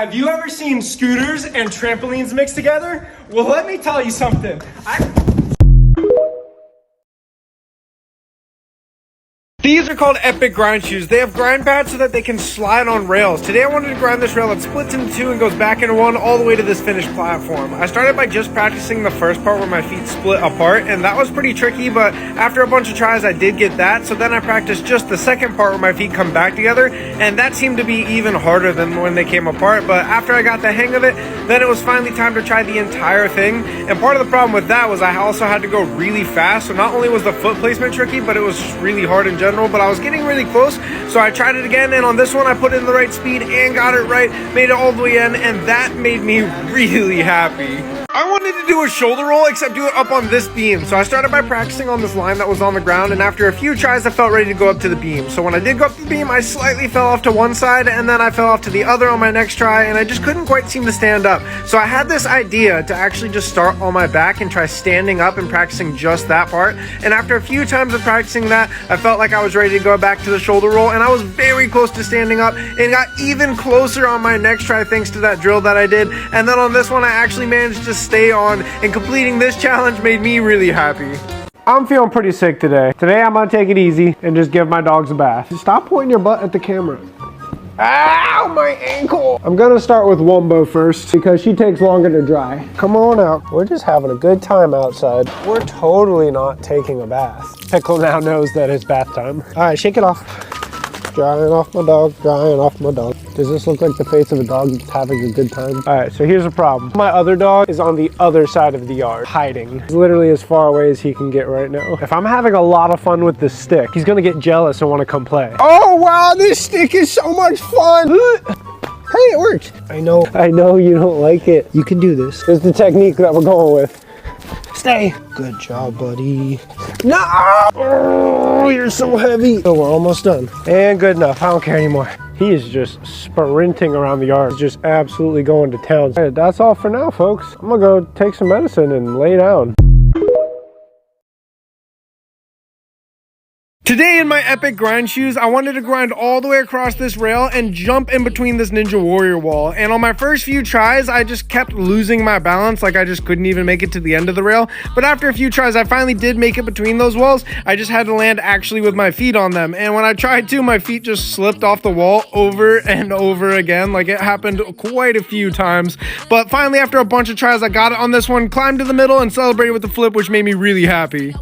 Have you ever seen scooters and trampolines mixed together? Well, let me tell you something. These are called Epic Grind Shoes. They have grind pads so that they can slide on rails. Today I wanted to grind this rail that splits into two and goes back into one all the way to this finished platform. I started by just practicing the first part where my feet split apart, and that was pretty tricky, but after a bunch of tries I did get that. So then I practiced just the second part where my feet come back together, and that seemed to be even harder than when they came apart. But after I got the hang of it, then it was finally time to try the entire thing. And part of the problem with that was I also had to go really fast. So not only was the foot placement tricky, but it was just really hard in general. But I was getting really close, so I tried it again, and on this one I put in the right speed and got it right, made it all the way in, and that made me really happy. I wanted to do a shoulder roll, except do it up on this beam. So I started by practicing on this line that was on the ground, and after a few tries I felt ready to go up to the beam. So when I did go up to the beam, I slightly fell off to one side, and then I fell off to the other on my next try, and I just couldn't quite seem to stand up. So I had this idea to actually just start on my back and try standing up and practicing just that part. And after a few times of practicing that, I felt like I was ready to go back to the shoulder roll, and I was very close to standing up and got even closer on my next try thanks to that drill that I did. And then on this one I actually managed to stay on, and completing this challenge made me really happy. I'm feeling pretty sick today. Today I'm gonna take it easy and just give my dogs a bath. Stop pointing your butt at the camera. Ow, my ankle! I'm gonna start with Wumbo first because she takes longer to dry. Come on out. We're just having a good time outside. We're totally not taking a bath. Pickle now knows that it's bath time. All right, shake it off. Drying off my dog, drying off my dog. Does this look like the face of a dog that's having a good time? All right, so here's the problem. My other dog is on the other side of the yard, hiding. He's literally as far away as he can get right now. If I'm having a lot of fun with this stick, he's gonna get jealous and wanna come play. Oh wow, this stick is so much fun. Hey, it worked. I know you don't like it. You can do this. This is the technique that we're going with. Stay. Good job, buddy. No! Oh, you're so heavy. Oh, we're almost done. And good enough. I don't care anymore. He is just sprinting around the yard. He's just absolutely going to town. All right, that's all for now, folks. I'm gonna go take some medicine and lay down. Today in my Epic Grind Shoes, I wanted to grind all the way across this rail and jump in between this Ninja Warrior wall. And on my first few tries, I just kept losing my balance, like I just couldn't even make it to the end of the rail. But after a few tries, I finally did make it between those walls. I just had to land actually with my feet on them. And when I tried to, my feet just slipped off the wall over and over again. Like it happened quite a few times. But finally, after a bunch of tries, I got it on this one, climbed to the middle and celebrated with the flip, which made me really happy.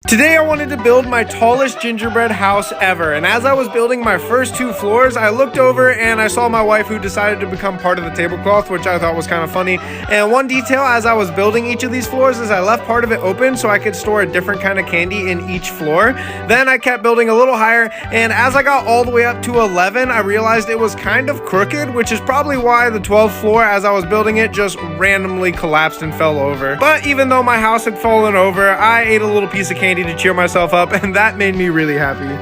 Today I wanted to build my tallest gingerbread house ever, and as I was building my first 2 floors, I looked over and I saw my wife, who decided to become part of the tablecloth, which I thought was kind of funny. And one detail as I was building each of these floors is I left part of it open so I could store a different kind of candy in each floor. Then I kept building a little higher, and as I got all the way up to 11, I realized it was kind of crooked, which is probably why the 12th floor as I was building it just randomly collapsed and fell over. But even though my house had fallen over, I ate a little piece of candy to cheer myself up, and that made me really happy.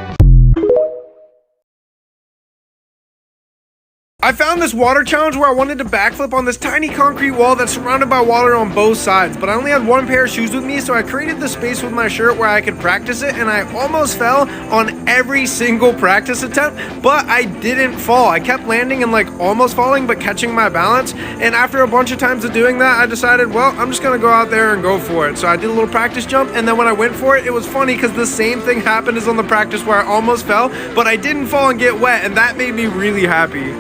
I found this water challenge where I wanted to backflip on this tiny concrete wall that's surrounded by water on both sides, but I only had one pair of shoes with me, so I created the space with my shirt where I could practice it, and I almost fell on every single practice attempt, but I didn't fall. I kept landing and like almost falling, but catching my balance, and after a bunch of times of doing that, I decided, well, I'm just gonna go out there and go for it. So I did a little practice jump, and then when I went for it, it was funny because the same thing happened as on the practice where I almost fell, but I didn't fall and get wet, and that made me really happy.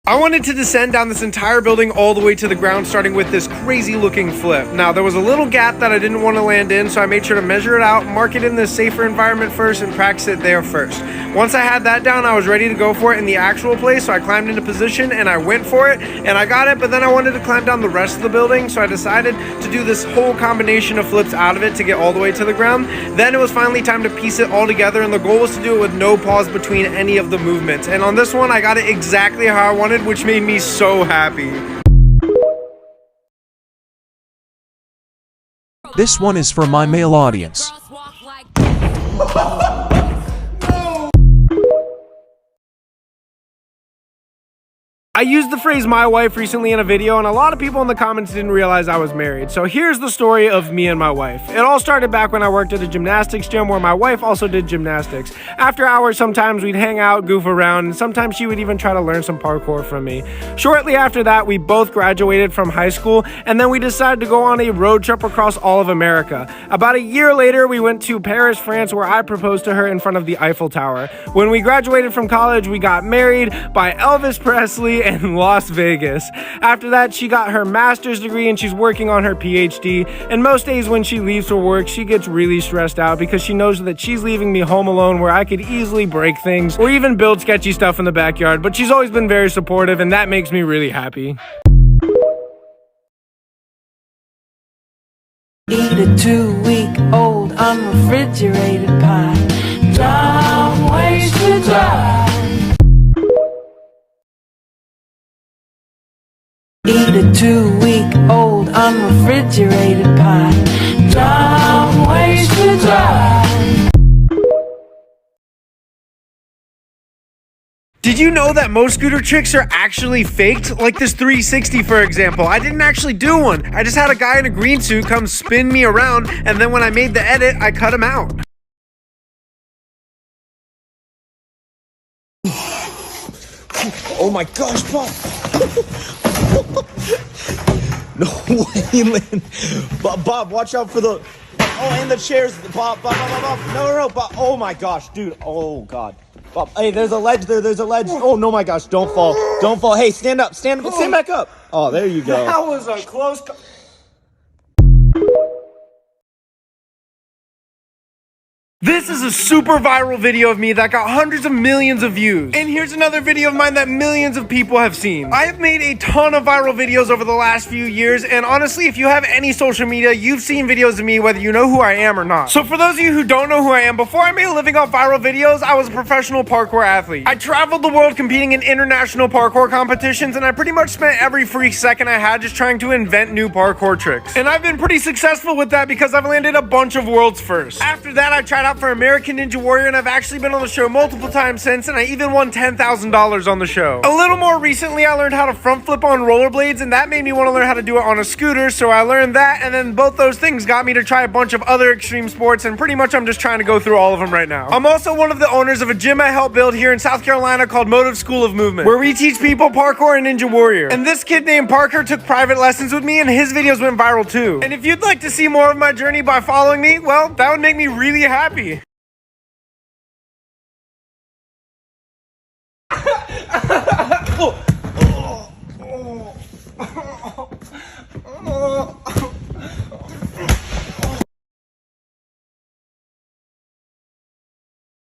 I wanted to descend down this entire building all the way to the ground, starting with this crazy looking flip. Now there was a little gap that I didn't want to land in, so I made sure to measure it out, mark it in this safer environment first, and practice it there first. Once I had that down, I was ready to go for it in the actual place, so I climbed into position and I went for it, and I got it, but then I wanted to climb down the rest of the building, so I decided to do this whole combination of flips out of it to get all the way to the ground. Then it was finally time to piece it all together, and the goal was to do it with no pause between any of the movements. And on this one, I got it exactly how I wanted, which made me so happy. This one is for my male audience. I used the phrase "my wife" recently in a video, and a lot of people in the comments didn't realize I was married. So here's the story of me and my wife. It all started back when I worked at a gymnastics gym where my wife also did gymnastics. After hours, sometimes we'd hang out, goof around, and sometimes she would even try to learn some parkour from me. Shortly after that, we both graduated from high school, and then we decided to go on a road trip across all of America. About a year later, we went to Paris, France, where I proposed to her in front of the Eiffel Tower. When we graduated from college, we got married by Elvis Presley in Las Vegas. After that, she got her master's degree and she's working on her PhD. And most days when she leaves for work, she gets really stressed out because she knows that she's leaving me home alone where I could easily break things or even build sketchy stuff in the backyard. But she's always been very supportive, and that makes me really happy. Eat a 2-week-old unrefrigerated pie. Dumb ways to die. Eat a 2-week-old unrefrigerated pie. Dumb ways to die. Did you know that most scooter tricks are actually faked? Like this 360, for example. I didn't actually do one. I just had a guy in a green suit come spin me around, and then when I made the edit, I cut him out. Oh my gosh, Bob! No way, man. Bob, watch out for the... Oh, and the chairs. Bob. No, Bob. Oh my gosh, dude. Oh God. Bob, hey, there's a ledge there. There's a ledge. Oh, no, my gosh. Don't fall. Don't fall. Hey, stand up. Stand back up. Oh, there you go. That was a close call. This is a super viral video of me that got hundreds of millions of views. And here's another video of mine that millions of people have seen. I have made a ton of viral videos over the last few years, and honestly, if you have any social media, you've seen videos of me whether you know who I am or not. So for those of you who don't know who I am, before I made a living off viral videos, I was a professional parkour athlete. I traveled the world competing in international parkour competitions, and I pretty much spent every free second I had just trying to invent new parkour tricks. And I've been pretty successful with that because I've landed a bunch of world's firsts. After that, I tried out for American Ninja Warrior, and I've actually been on the show multiple times since, and I even won $10,000 on the show. A little more recently, I learned how to front flip on rollerblades, and that made me want to learn how to do it on a scooter, so I learned that, and then both those things got me to try a bunch of other extreme sports, and pretty much I'm just trying to go through all of them right now. I'm also one of the owners of a gym I helped build here in South Carolina called Motive School of Movement, where we teach people parkour and Ninja Warrior. And this kid named Parker took private lessons with me, and his videos went viral too. And if you'd like to see more of my journey by following me, well, that would make me really happy.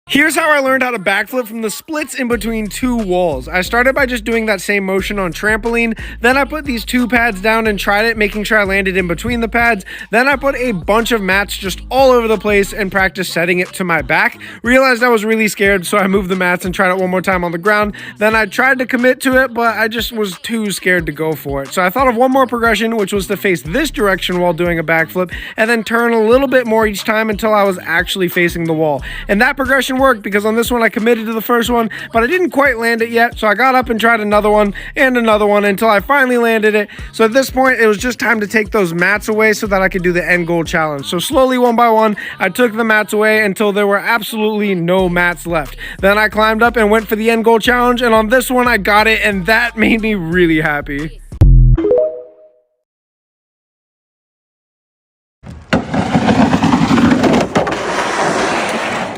Here's how I learned how to backflip from the splits in between two walls. I started by just doing that same motion on trampoline, then I put these two pads down and tried it, making sure I landed in between the pads. Then I put a bunch of mats just all over the place and practiced setting it to my back. Realized I was really scared, so I moved the mats and tried it one more time on the ground. Then I tried to commit to it, but I just was too scared to go for it. So I thought of one more progression, which was to face this direction while doing a backflip, and then turn a little bit more each time until I was actually facing the wall. And that progression worked because on this one I committed to the first one, but I didn't quite land it yet, so I got up and tried another one and another one until I finally landed it. So at this point it was just time to take those mats away so that I could do the end goal challenge. So slowly, one by one, I took the mats away until there were absolutely no mats left. Then I climbed up and went for the end goal challenge, and on this one I got it, and that made me really happy.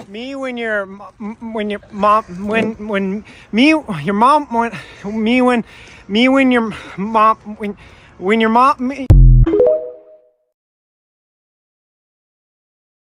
Me when your mom when your mom